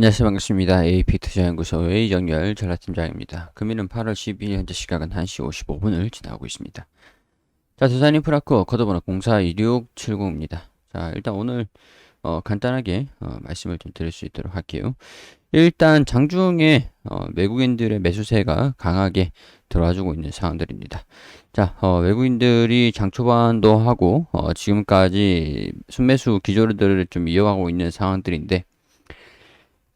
안녕하세요. 반갑습니다. AP투자연구소의 이정열 전략팀장입니다. 금일은 8월 12일, 현재 시각은 1시 55분을 지나고 있습니다. 자, 두산인프라코 코드번호 042670입니다. 자, 일단 오늘 간단하게 말씀을 좀 드릴 수 있도록 할게요. 일단 장중에 외국인들의 매수세가 강하게 들어와주고 있는 상황들입니다. 자, 외국인들이 장 초반도 하고 지금까지 순매수 기조들을 좀 이어가고 있는 상황들인데,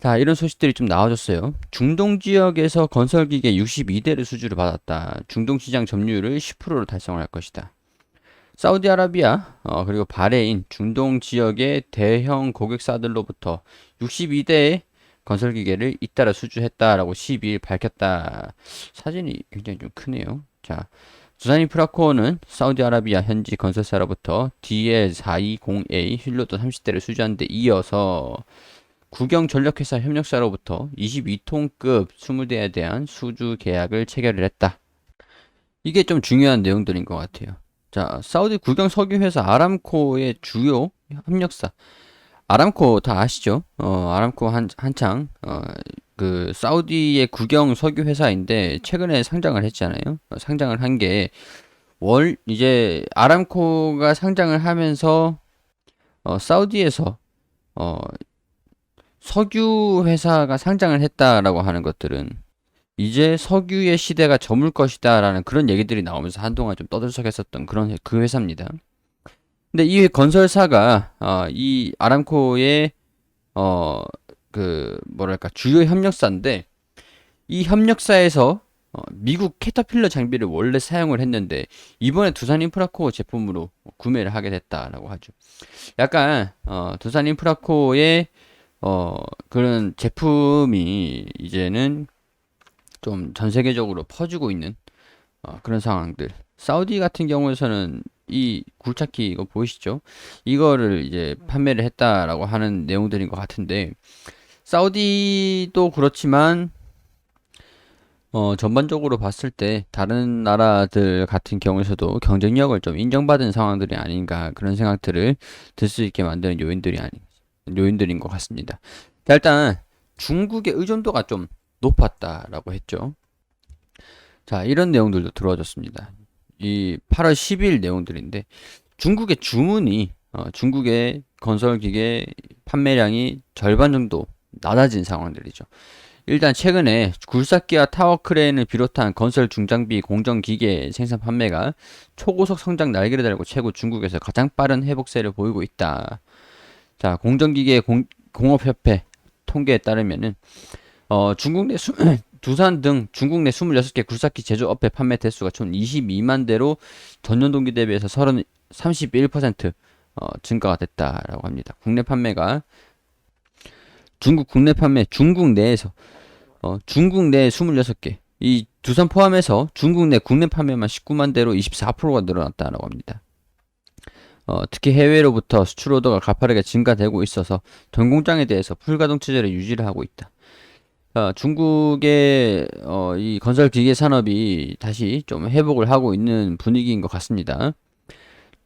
자, 이런 소식들이 좀 나와줬어요. 중동 지역에서 건설기계 62대를 수주를 받았다. 중동 시장 점유율을 10%로 달성할 것이다. 사우디아라비아, 그리고 바레인, 중동 지역의 대형 고객사들로부터 62대의 건설기계를 잇따라 수주했다라고 12일 밝혔다. 사진이 굉장히 좀 크네요. 자, 두산인프라코어는 사우디아라비아 현지 건설사로부터 DL420A 힐로도 30대를 수주한 데 이어서 국영전력회사 협력사로부터 22톤급 20대에 대한 수주 계약을 체결을 했다. 이게 좀 중요한 내용들인 것 같아요. 자, 사우디 국영 석유회사 아람코의 주요 협력사. 아람코 다 아시죠? 아람코 한창, 그, 사우디의 국영 석유회사인데, 최근에 상장을 했잖아요. 상장을 한 게, 이제, 아람코가 상장을 하면서, 사우디에서, 어, 석유 회사가 상장을 했다라고 하는 것들은 이제 석유의 시대가 저물 것이다라는 그런 얘기들이 나오면서 한동안 좀 떠들썩했었던 그런 그 회사입니다. 근데 이 건설사가 이 아람코의 그 뭐랄까 주요 협력사인데, 이 협력사에서 미국 캐터필러 장비를 원래 사용을 했는데 이번에 두산 인프라코어 제품으로 구매를 하게 됐다라고 하죠. 약간 두산 인프라코의 그런 제품이 이제는 좀 전 세계적으로 퍼지고 있는 그런 상황들. 사우디 같은 경우에서는 이 굴착기 이거 보이시죠? 이거를 이제 판매를 했다라고 하는 내용들인 것 같은데, 사우디도 그렇지만 전반적으로 봤을 때 다른 나라들 같은 경우에서도 경쟁력을 좀 인정받은 상황들이 아닌가, 그런 생각들을 들 수 있게 만드는 요인들인 것 같습니다. 자, 일단 중국의 의존도가 좀 높았다라고 했죠. 자, 이런 내용들도 들어와줬습니다. 이 8월 10일 내용들인데, 중국의 주문이 중국의 건설기계 판매량이 절반 정도 낮아진 상황들이죠. 일단 최근에 굴삭기와 타워 크레인을 비롯한 건설 중장비 공정기계 생산 판매가 초고속 성장 날개를 달고 최고 중국에서 가장 빠른 회복세를 보이고 있다. 자, 공정기계 공업협회 통계에 따르면은 중국 내 두산 등 중국 내 26개 굴삭기 제조업체 판매 대수가 총 22만 대로 전년 동기 대비해서 31% 증가가 됐다라고 합니다. 국내 판매가 국내 판매 중국 내에서 중국 내 26개, 이 두산 포함해서 중국 내 국내 판매만 19만 대로 24%가 늘어났다라고 합니다. 특히 해외로부터 수출 오더가 가파르게 증가되고 있어서 전 공장에 대해서 풀가동 체제를 유지를 하고 있다. 중국의 이 건설 기계 산업이 다시 좀 회복을 하고 있는 분위기인 것 같습니다.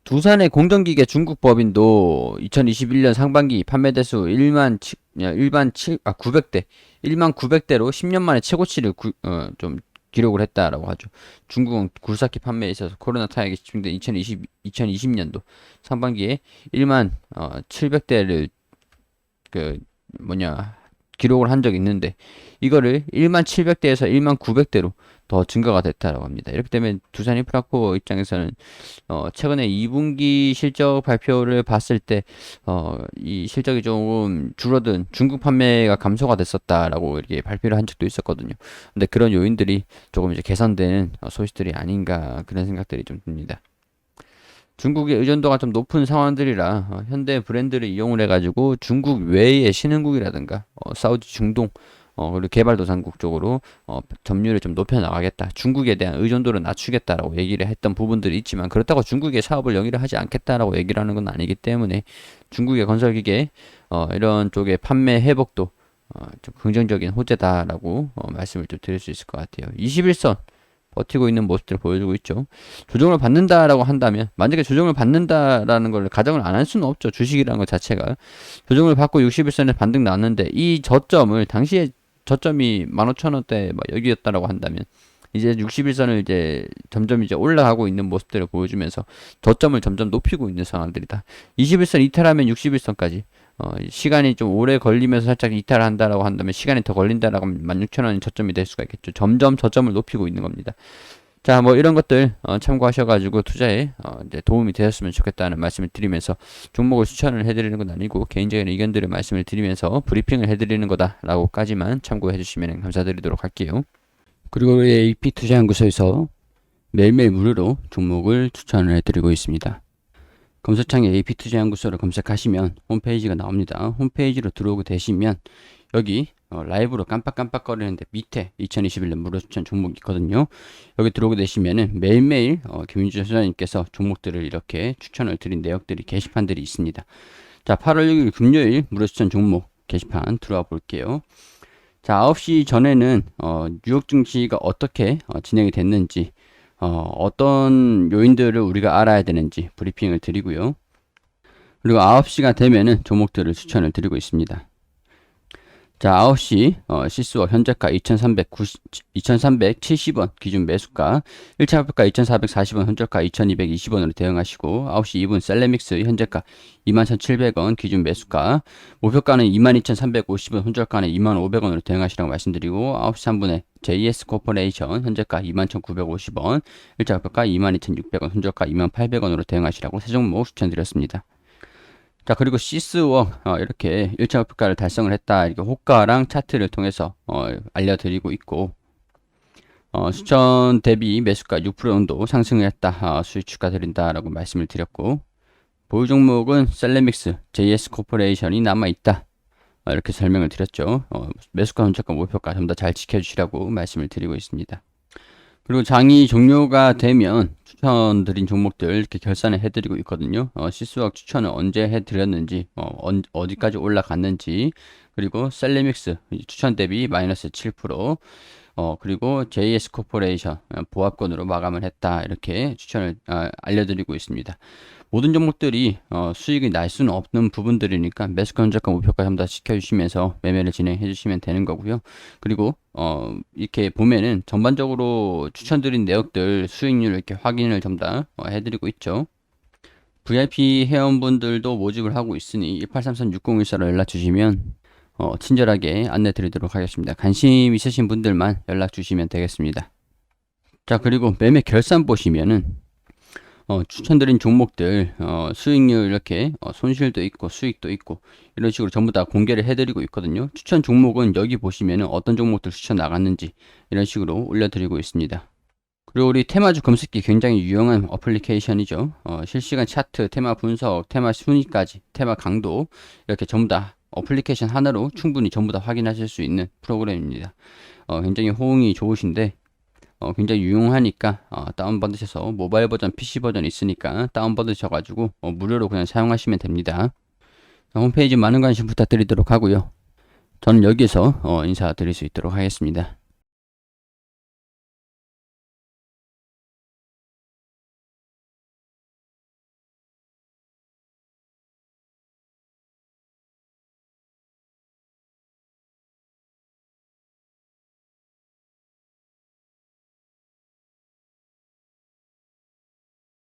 두산의 공정기계 중국 법인도 2021년 상반기 판매 대수 900대, 1만 900대로 10년 만에 최고치를 좀 기록을 했다라고 하죠. 중국은 굴삭기 판매에 있어서 코로나 타격이 집중된 2020년도 상반기에 1만 700대를 그 뭐냐 기록을 한 적이 있는데, 이거를 1만 700대에서 1만 900대로 더 증가가 됐다라고 합니다. 이렇기 때문에 두산 인프라코 입장에서는 최근에 2분기 실적 발표를 봤을 때 이 실적이 조금 줄어든 중국 판매가 감소가 됐었다라고 이렇게 발표를 한 적도 있었거든요. 근데 그런 요인들이 조금 이제 개선되는 소식들이 아닌가, 그런 생각들이 좀 듭니다. 중국의 의존도가 좀 높은 상황들이라 현대 브랜드를 이용을 해가지고 중국 외의 신흥국이라든가 사우디 중동 그리고 개발도상국 쪽으로 점유율을 좀 높여 나가겠다, 중국에 대한 의존도를 낮추겠다라고 얘기를 했던 부분들이 있지만, 그렇다고 중국의 사업을 영위를 하지 않겠다라고 얘기를 하는 건 아니기 때문에 중국의 건설기계 이런 쪽의 판매 회복도 좀 긍정적인 호재다라고 말씀을 좀 드릴 수 있을 것 같아요. 21선 버티고 있는 모습들을 보여주고 있죠. 조정을 받는다라고 한다면, 만약에 조정을 받는다라는 걸 가정을 안 할 수는 없죠. 주식이라는 것 자체가. 조정을 받고 61선에 반등 났는데, 이 저점을, 당시에 저점이 15,000원대 여기였다라고 한다면, 이제 61선을 이제 점점 이제 올라가고 있는 모습들을 보여주면서 저점을 점점 높이고 있는 상황들이다. 21선 이탈하면 61선까지 시간이 좀 오래 걸리면서 살짝 이탈한다라고 한다면, 시간이 더 걸린다라고 하면 16,000원이 저점이 될 수가 있겠죠. 점점 저점을 높이고 있는 겁니다. 자, 뭐 이런 것들 참고하셔가지고 투자에 이제 도움이 되었으면 좋겠다는 말씀을 드리면서, 종목을 추천을 해드리는 건 아니고 개인적인 의견들을 말씀을 드리면서 브리핑을 해드리는 거다라고까지만 참고해 주시면 감사드리도록 할게요. 그리고 우리 AP투자연구소에서 매일매일 무료로 종목을 추천을 해드리고 있습니다. 검색창에 AP투자연구소를 검색하시면 홈페이지가 나옵니다. 홈페이지로 들어오게 되시면 여기 라이브로 깜빡깜빡거리는데 밑에 2021년 무료 추천 종목이 있거든요. 여기 들어오게 되시면은 매일매일 김윤주 소장님께서 종목들을 이렇게 추천을 드린 내역들이, 게시판들이 있습니다. 자, 8월 6일 금요일 무료 추천 종목 게시판 들어와 볼게요. 자, 9시 전에는 뉴욕 증시가 어떻게 진행이 됐는지, 어떤 요인들을 우리가 알아야 되는지 브리핑을 드리고요. 그리고 9시가 되면은 종목들을 추천을 드리고 있습니다. 자, 9시 시스워 현재가 2370원 기준 매수가, 1차 목표가 2440원, 현저가 2220원으로 대응하시고, 9시 2분 셀레믹스 현재가 21,700원 기준 매수가, 목표가는 22,350원, 현저가는 25,500원으로 대응하시라고 말씀드리고, 9시 3분에 JS 코퍼레이션 현재가 21,950원, 1차 목표가 22,600원, 현저가 28,000원으로 대응하시라고 세 종목 추천드렸습니다. 자, 그리고 시스웍 이렇게 1차 목표가를 달성을 했다, 이렇게 호가랑 차트를 통해서 알려드리고 있고, 수천 대비 매수가 6% 정도 상승을 했다, 수익 축하드린다라고 말씀을 드렸고, 보유 종목은 셀레믹스, JS 코퍼레이션이 남아있다, 이렇게 설명을 드렸죠. 매수가, 현저가, 목표가 전부 다 잘 지켜주시라고 말씀을 드리고 있습니다. 그리고 장이 종료가 되면 추천드린 종목들 이렇게 결산을 해드리고 있거든요. 시스웍 추천을 언제 해드렸는지, 어디까지 올라갔는지, 그리고 셀레믹스 추천 대비 마이너스 7%, 그리고 JS 코퍼레이션 보합권으로 마감을 했다, 이렇게 추천을 알려드리고 있습니다. 모든 종목들이 수익이 날 수는 없는 부분들이니까 매수가, 현저가, 목표가 전부 다 지켜주시면서 매매를 진행해 주시면 되는 거고요. 그리고 이렇게 보면은 전반적으로 추천드린 내역들 수익률 이렇게 확인을 전부 다 해드리고 있죠. VIP 회원분들도 모집을 하고 있으니 1833-6014로 연락 주시면 친절하게 안내 드리도록 하겠습니다. 관심 있으신 분들만 연락 주시면 되겠습니다. 자, 그리고 매매 결산 보시면은 추천드린 종목들 수익률 이렇게 손실도 있고 수익도 있고 이런 식으로 전부 다 공개를 해드리고 있거든요. 추천 종목은 여기 보시면은 어떤 종목들 추천 나갔는지 이런 식으로 올려드리고 있습니다. 그리고 우리 테마주 검색기 굉장히 유용한 어플리케이션이죠. 실시간 차트, 테마 분석, 테마 순위까지, 테마 강도 이렇게 전부 다 어플리케이션 하나로 충분히 전부 다 확인하실 수 있는 프로그램입니다. 굉장히 호응이 좋으신데 굉장히 유용하니까 다운받으셔서, 모바일 버전, PC 버전 있으니까 다운받으셔가지고 무료로 그냥 사용하시면 됩니다. 홈페이지 많은 관심 부탁드리도록 하고요. 저는 여기서 인사드릴 수 있도록 하겠습니다.